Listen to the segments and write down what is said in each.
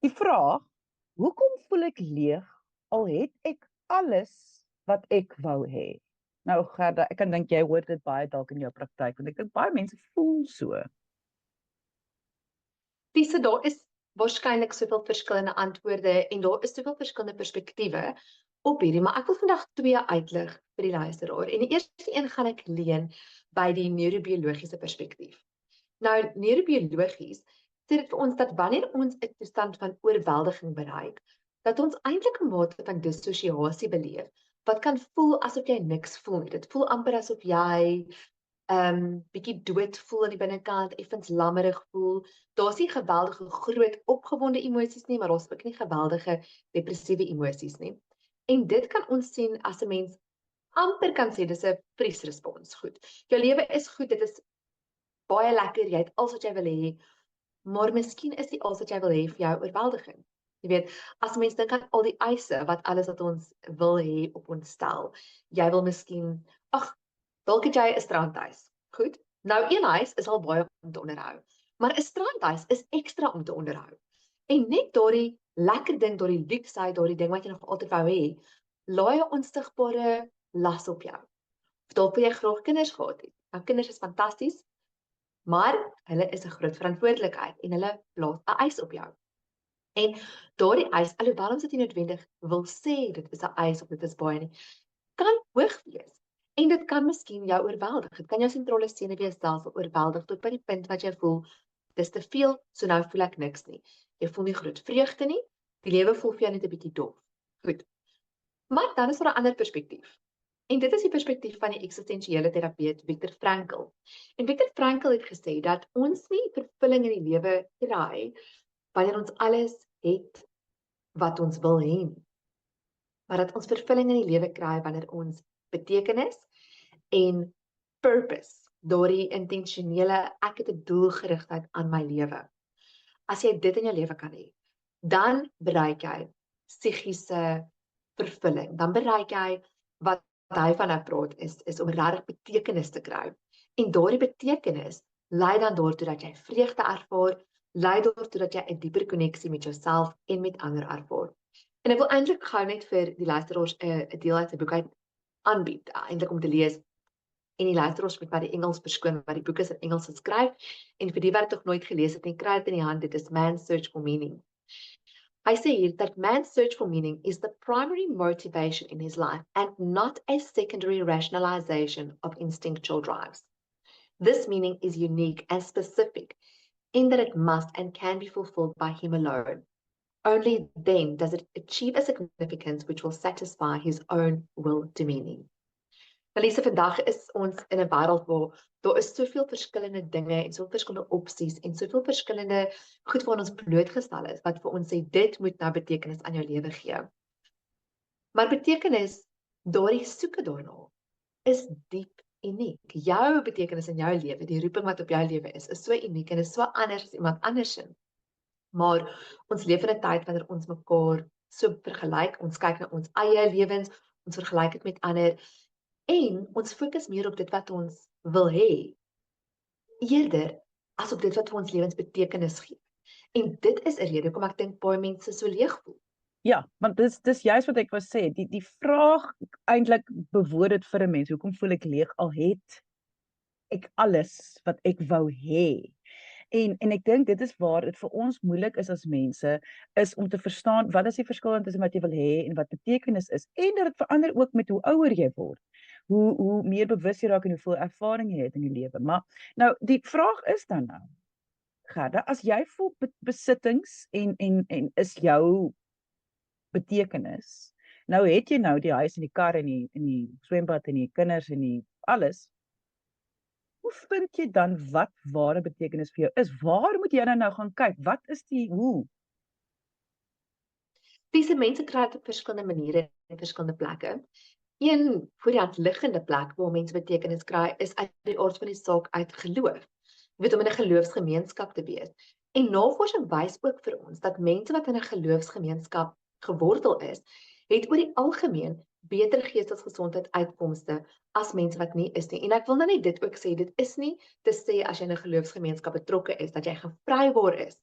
Die vraag, hoekom voel ek leeg al het ek alles wat ek wou hê? Nou Gerda, ek kan dink jy hoor dit baie dalk in jou praktyk, want ek dink baie mense voel so. Lise, daar is waarskynlik soveel verskillende antwoorde en daar is soveel verskillende perspektiewe op hierdie, maar ek wil vandag twee uitlig vir die luisteraar. En die eerste een gaan ek leen by die neurobiologiese perspektief. Nou, neurobiologies sê dit vir ons dat wanneer ons 'n toestand van oorweldiging bereik, dat ons eintlik 'n mate van dissosiasie beleef, wat kan voel asof jy niks voel nie. Dit voel amper asof jy bietjie dood voel aan die binnekant, effens lammerig voel. Daar's nie geweldige groot opgewonde emosies nie, maar daar's ook nie geweldige depressiewe emosies nie. En dit kan ons sien as 'n mens amper kan sê dis 'n vriesrespons. Goed. Jou lewe is goed, dit is baie lekker, jy het alles wat jy wil hê, maar miskien is nie alles wat jy wil hê vir jou oorweldiging. Jy weet, as mens dink aan al die eise wat alles wat ons wil hê op ons stel. Jy wil miskien, dalk het jy 'n strandhuis. Goed. Nou een huis is al baie om te onderhou, maar 'n strandhuis is ekstra om te onderhou. En net daardie lekker ding, daardie luksheid, daardie ding wat jy nog altyd wou hê, laai 'n onsigbare las op jou. Of dalk wil jy graag kinders gehad het. Nou kinders is fantasties, maar hulle is 'n groot verantwoordelikheid en hulle plaas 'n eis op jou. En daardie eis, alhoewel ons dit nie noodwendig wil sê dit is 'n eis of dit is baie nie, kan hoog wees. En dit kan miskien jou oorweldig. Dit kan jou sentrale senuweestelsel oorweldig tot by die punt wat jy voel, dis te veel, so nou voel ek niks nie. Jy voel nie groot vreugde nie, die lewe voel vir jou net 'n bietjie dof. Goed. Maar dan is daar 'n ander perspektief. En dit is die perspektief van die eksistensiële terapeut Viktor Frankl. En Viktor Frankl het gesê dat ons nie vervulling in die lewe kry wanneer ons alles het wat ons wil hê nie, maar dat ons vervulling in die lewe kry wanneer ons betekenis en purpose, daardie intentionele, ek het 'n doelgerigtheid aan my lewe. As jy dit in jou lewe kan hê, dan bereik jy psigiese vervulling. Dan bereik jy wat hy van nou praat is om regtig betekenis te kry. En daardie betekenis lei dan daartoe dat jy vreugde ervaar, lei daartoe dat jy 'n dieper koneksie met jouself en met ander ervaar. En ek wil eintlik gou net vir die luisteraars 'n deel uit 'n boek uit aanbied, eintlik om te lees. En die luisteraars moet maar die Engels verskoon, maar die boek is in Engels geskryf. En vir die wat dit nog nooit gelees het, kry dit in die hand. Dit is Man's Search for Meaning. Hy sê hier that man's search for meaning is the primary motivation in his life and not a secondary rationalization of instinctual drives. This meaning is unique and specific in that it must and can be fulfilled by him alone. Only then does it achieve a significance which will satisfy his own will to meaning. Elise, vandag is ons in 'n wêreld waar daar is soveel verskillende dinge en soveel verskillende opsies en soveel verskillende goed wat ons blootgestel is wat vir ons sê dit moet nou betekenis aan jou lewe gee. Maar betekenis, daardie soeke daarna, is diep uniek. Jou betekenis in jou lewe, die roeping wat op jou lewe is so uniek en is so anders as iemand anders se. Maar ons leef in 'n tyd wanneer ons mekaar so vergelyk, ons kyk na ons eie lewens, ons vergelyk dit met ander, en ons fokus meer op dit wat ons wil hê, eerder as op dit wat vir ons lewens betekenis gee. En dit is 'n rede hoekom ek dink baie mense so leeg voel. Ja, want dis juist wat ek wou sê. Die vraag eintlik bewoord dit vir 'n mens, hoekom voel ek leeg al het ek alles wat ek wou hê? En ek dink dit is waar dit vir ons moeilik is as mense, is om te verstaan wat is die verskil tussen wat jy wil hê en wat betekenis is. En dat dit verander ook met hoe ouer jy word. Hoe meer bewus jy raak en hoeveel ervaring jy het in die lewe. Maar nou die vraag is dan nou, Gerda, as jy voel besittings en is jou betekenis. Nou het jy nou die huis en die kar en die swembad en die kinders en die alles. Hoe vind jy dan wat ware betekenis vir jou is? Waar moet jy dan nou gaan kyk? Wat is die hoe? Diese mense kry dit op verskillende maniere en verskillende plekke. Een voor die hand liggende plek waar mense betekenis kry is uit die aard van die saak uit geloof. Jy weet, om in 'n geloofsgemeenskap te wees. En navorsing wys ook vir ons dat mense wat in 'n geloofsgemeenskap gewortel is, het oor die algemeen beter geestesgesondheid uitkomste as mense wat nie is nie. En ek wil nou net dit ook sê, dit is nie te sê as jy in 'n geloofsgemeenskap betrokke is, dat jy gevrywaar is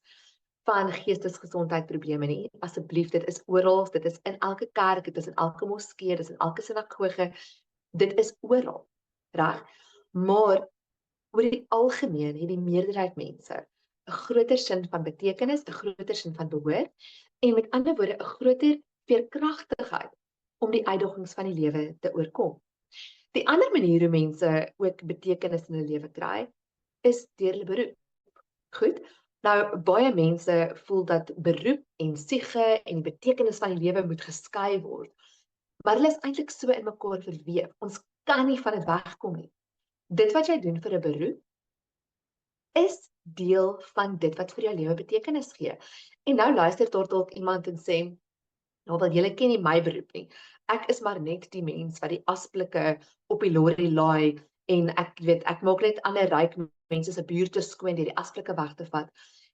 van geestesgesondheidprobleme nie. Asseblief, dit is oral, dit is in elke kerk, dit is in elke moskee, dit is in elke sinagoge, dit is oral, reg? Maar oor die algemeen het die meerderheid mense 'n groter sin van betekenis, 'n groter sin van behoort en met ander woorde 'n groter veerkragtigheid om die uitdagings van die lewe te oorkom. Die ander manier hoe mense ook betekenis in hulle lewe kry, is deur hulle beroep. Goed. Nou baie mense voel dat beroep en siege en die betekenis van die lewe moet geskei word. Maar hulle is eintlik so in mekaar verweef. Ons kan nie van dit wegkom nie. Dit wat jy doen vir 'n beroep is deel van dit wat vir jou lewe betekenis gee. En nou luister daar dalk iemand en sê, "Nou wel julle ken nie my beroep nie. Ek is maar net die mens wat die asblikke op die lorry laai en ek maak net ander ryk mense se buurte skoon deur die asblikke weg te vat."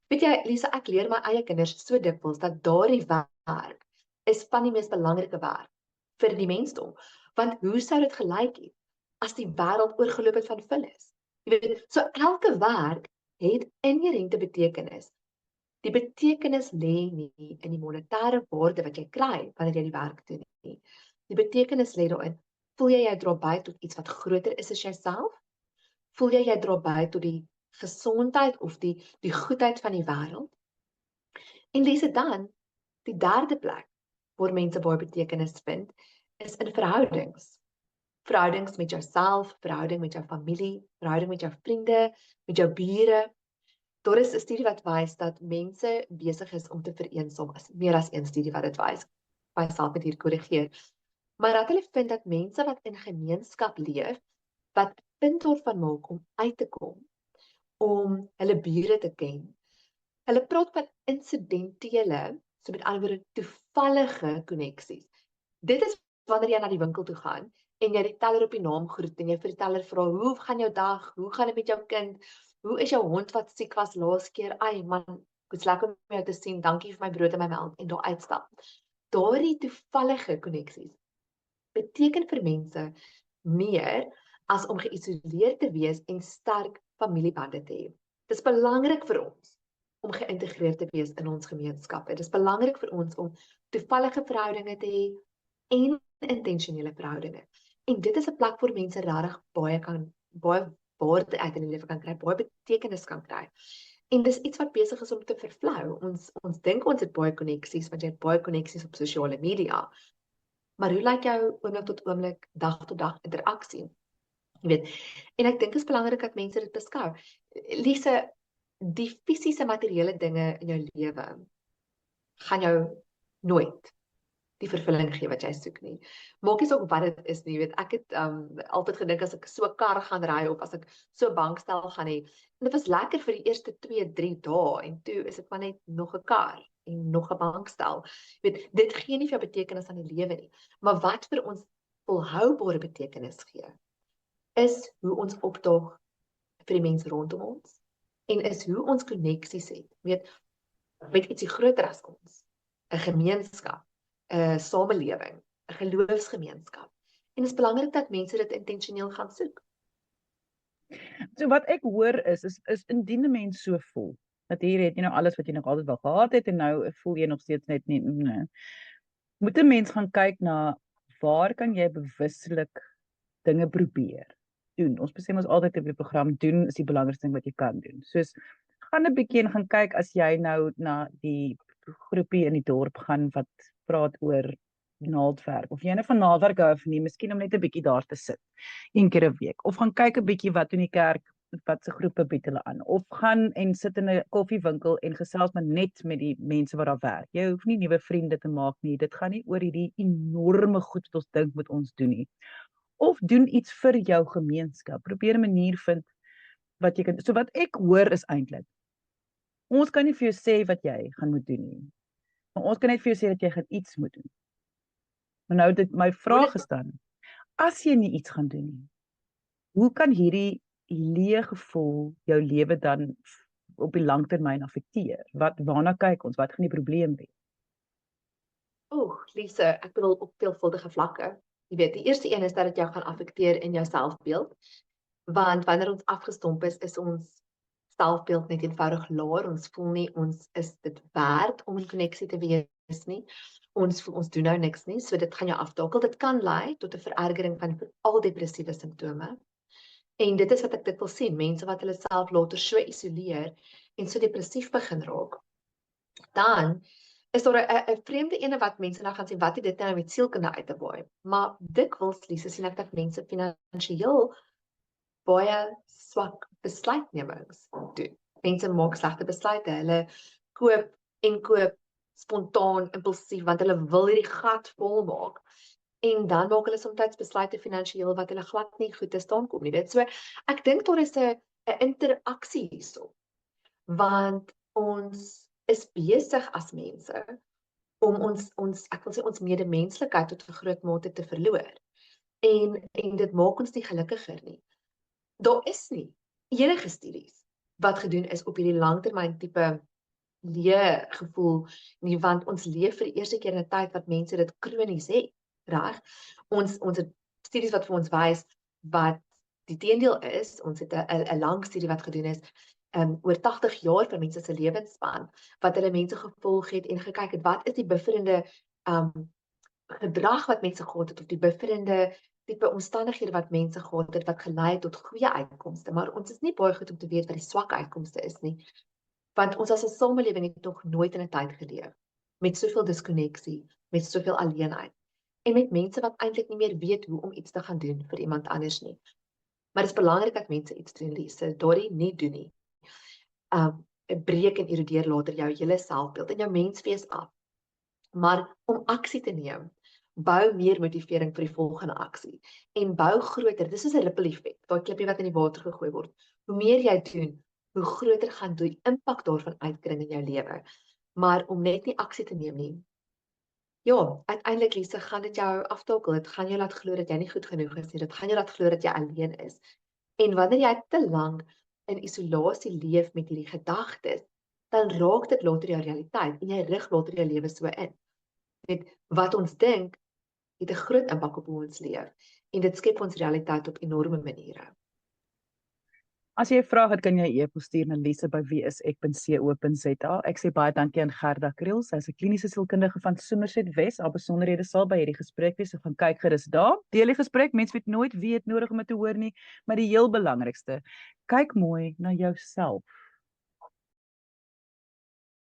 Weet jy, Lisa, ek leer my eie kinders so dikwels dat daardie werk is van die mees belangrike werk vir die mensdom. Want hoe sou dit gelyk het as die wêreld oorgeloop het van vullis? Jy weet, so elke werk het inherente betekenis. Die betekenis lê nie in die monetêre waarde wat jy kry wanneer jy die werk doen nie. Die betekenis lê daarin, voel jy dra by tot iets wat groter is as jouself? Voel jy dra by tot die gesondheid of die goedheid van die wêreld? En lees dit dan, die derde plek waar mense baie betekenis vind, is in verhoudings. Verhoudings met jouself, verhouding met jou familie, verhouding met jou vriende, met jou bure. Daar is 'n studie wat wys dat mense besig is om te vereensaam, meer as een studie wat dit wys. Myself het hier korrigeer. Maar dat hulle vind dat mense wat in gemeenskap leef, wat 'n punt daarvan maak om uit te kom, om hulle bure te ken. Hulle praat van insidentele, so met ander woorde toevallige koneksies. Dit is wanneer jy na die winkel toe gaan en jy die teller op die naam groet en jy vir die teller vra, "Hoe gaan jou dag? Hoe gaan dit met jou kind? Hoe is jou hond wat siek was laas keer? Ai man, dit's lekker om jou te sien. Dankie vir my brood en my melk," en daar uitstap. Daardie toevallige koneksies beteken vir mense meer as om geïsoleerd te wees en sterk familiebande te hê. Dit is belangrik vir ons om geïntegreerd te wees in ons gemeenskappe. Dit is belangrik vir ons om toevallige verhoudinge te hê en intentionele verhoudinge. En dit is 'n plek waar mense regtig baie waarde uit in die lewe kan kry, baie betekenis kan kry. En dis iets wat besig is om te vervlou. Ons dink ons het baie koneksies, want jy het baie koneksies op sosiale media. Maar hoe lyk jou oomblik tot oomblik, dag tot dag interaksie? Jy weet, en ek dink dit is belangrik dat mense dit beskou. Lise, die fisiese materiële dinge in jou lewe gaan jou nooit die vervulling gee wat jy soek nie. Maak nie saak wat dit is nie, weet, ek het altyd gedink as ek so 'n kar gaan ry of as ek so 'n bankstel gaan hê, en dit was lekker vir die eerste 2-3 dae en toe is dit maar net nog 'n kar en nog 'n bankstel. Weet, dit gee nie vir jou betekenis aan die lewe nie. Maar wat vir ons volhoubare betekenis gee, is hoe ons opdaag vir die mense rondom ons en is hoe ons koneksies het, weet, met ietsie groter as ons, 'n gemeenskap, 'n samelewing, 'n geloofsgemeenskap. En dit is belangrik dat mense dit intentioneel gaan soek. So wat ek hoor is indien 'n mens so voel, dat hier het jy nou alles wat jy nog altyd wou gehad het en nou voel jy nog steeds net nie, moet 'n mens gaan kyk na waar kan jy bewuslik dinge probeer doen. Ons besê ons altyd op die program, doen is die belangrikste ding wat jy kan doen. Soos gaan 'n bietjie en gaan kyk as jy nou na die groepie in die dorp gaan wat praat oor naaldwerk, of jy nou van naaldwerk hou of nie, miskien om net 'n bietjie daar te sit, een keer 'n week, of gaan kyk 'n bietjie wat doen die kerk, wat se groepe bied hulle aan, of gaan en sit in 'n koffiewinkel en gesels maar net met die mense wat daar werk. Jy hoef nie nuwe vriende te maak nie, dit gaan nie oor hierdie enorme goed wat ons dink moet ons doen nie. Of doen iets vir jou gemeenskap, probeer 'n manier vind wat jy kan, so wat ek hoor is eintlik, ons kan nie vir jou sê wat jy gaan moet doen nie, maar ons kan net vir jou sê dat jy gaan iets moet doen. Maar nou dit my vraag is dan, as jy nie iets gaan doen nie, hoe kan hierdie leë gevoel jou lewe dan op die langtermyn affekteer? Waarna kyk ons? Wat gaan die probleem wees? Lise, ek bedoel op veelvuldige vlakke. Jy weet, die eerste een is dat dit jou gaan affekteer in jou selfbeeld. Want wanneer ons afgestomp is ons selfbeeld net eenvoudig laer. Ons voel nie ons is dit werd om in koneksie te wees nie. Ons voel ons doen nou niks nie, so dit gaan jou aftakel. Dit kan lei tot 'n verergering van al depressiewe simptome. En dit is wat ek dit wil sien, mense wat hulle self later so isoleer en so depressief begin raak. Dan is daar 'n vreemde ene wat mense nou gaan sien, wat het dit nou met sielkunde uit te waai. Maar dikwels Lise sien ek dat mense finansiëel baie swak besluitnemings doen. Mense maak slegte besluite. Hulle koop spontaan, impulsief, want hulle wil hierdie gat vol maak. En dan maak hulle soms besluite finansiëel wat hulle glad nie goed te staan kom nie. Dit so ek dink daar is 'n interaksie hierso. Want ons is besig as mense om ek wil sê ons medemenslikheid tot 'n groot mate te verloor. En dit maak ons nie gelukkiger nie. Daar is nie enige studies wat gedoen is op hierdie langtermyn tipe leegevoel nie, want ons leef vir die eerste keer in 'n tyd wat mense dit kronies het, reg? Ons het studies wat vir ons wys wat die teendeel is. Ons het 'n lang studie wat gedoen is oor 80 jaar van mense se lewensspan, wat hulle mense gevolg het en gekyk het wat is die bufferende gedrag wat mense gehad het, of die bufferende tipe omstandighede wat mense gehad het wat gelei het tot goeie uitkomste. Maar ons is nie baie goed om te weet wat die swak uitkomste is nie. Want ons as 'n samelewing het nog nooit in 'n tyd geleef met soveel diskonneksie, met soveel alleenheid en met mense wat eintlik nie meer weet hoe om iets te gaan doen vir iemand anders nie. Maar dit is belangrik dat mense iets doen, Lise. Daardie nie doen nie. Breek en erodeer later jou hele selfbeeld en jou menswees af. Maar om aksie te neem, bou meer motivering vir die volgende aksie en bou groter. Dis soos 'n ripple effek, daai klippie wat in die water gegooi word. Hoe meer jy doen, hoe groter gaan die impak daarvan uitkring in jou lewe. Maar om net nie aksie te neem nie. Ja, uiteindelik Lise, gaan dit jou aftakel. Dit gaan jou laat glo dat jy nie goed genoeg is nie. Dit gaan jou laat glo dat jy alleen is. En wanneer jy te lank in isolasie leef met hierdie gedagtes, dan raak dit later jou realiteit en jy rig later jou lewe so in. Met wat ons dink, het 'n groot impak op hoe ons leef en dit skep ons realiteit op enorme maniere. As jy 'n vraag het, kan jy e-pos stuur na lise@wieisek.co.za. Ek sê baie dankie aan Gerda Kriel. Sy is 'n kliniese sielkundige van Somerset Wes. Haar besonderhede sal by hierdie gesprek wees. So gaan kyk gerus daar. Deel die gesprek. Mense weet nooit wie het nodig om dit te hoor nie, maar die heel belangrikste, kyk mooi na jouself.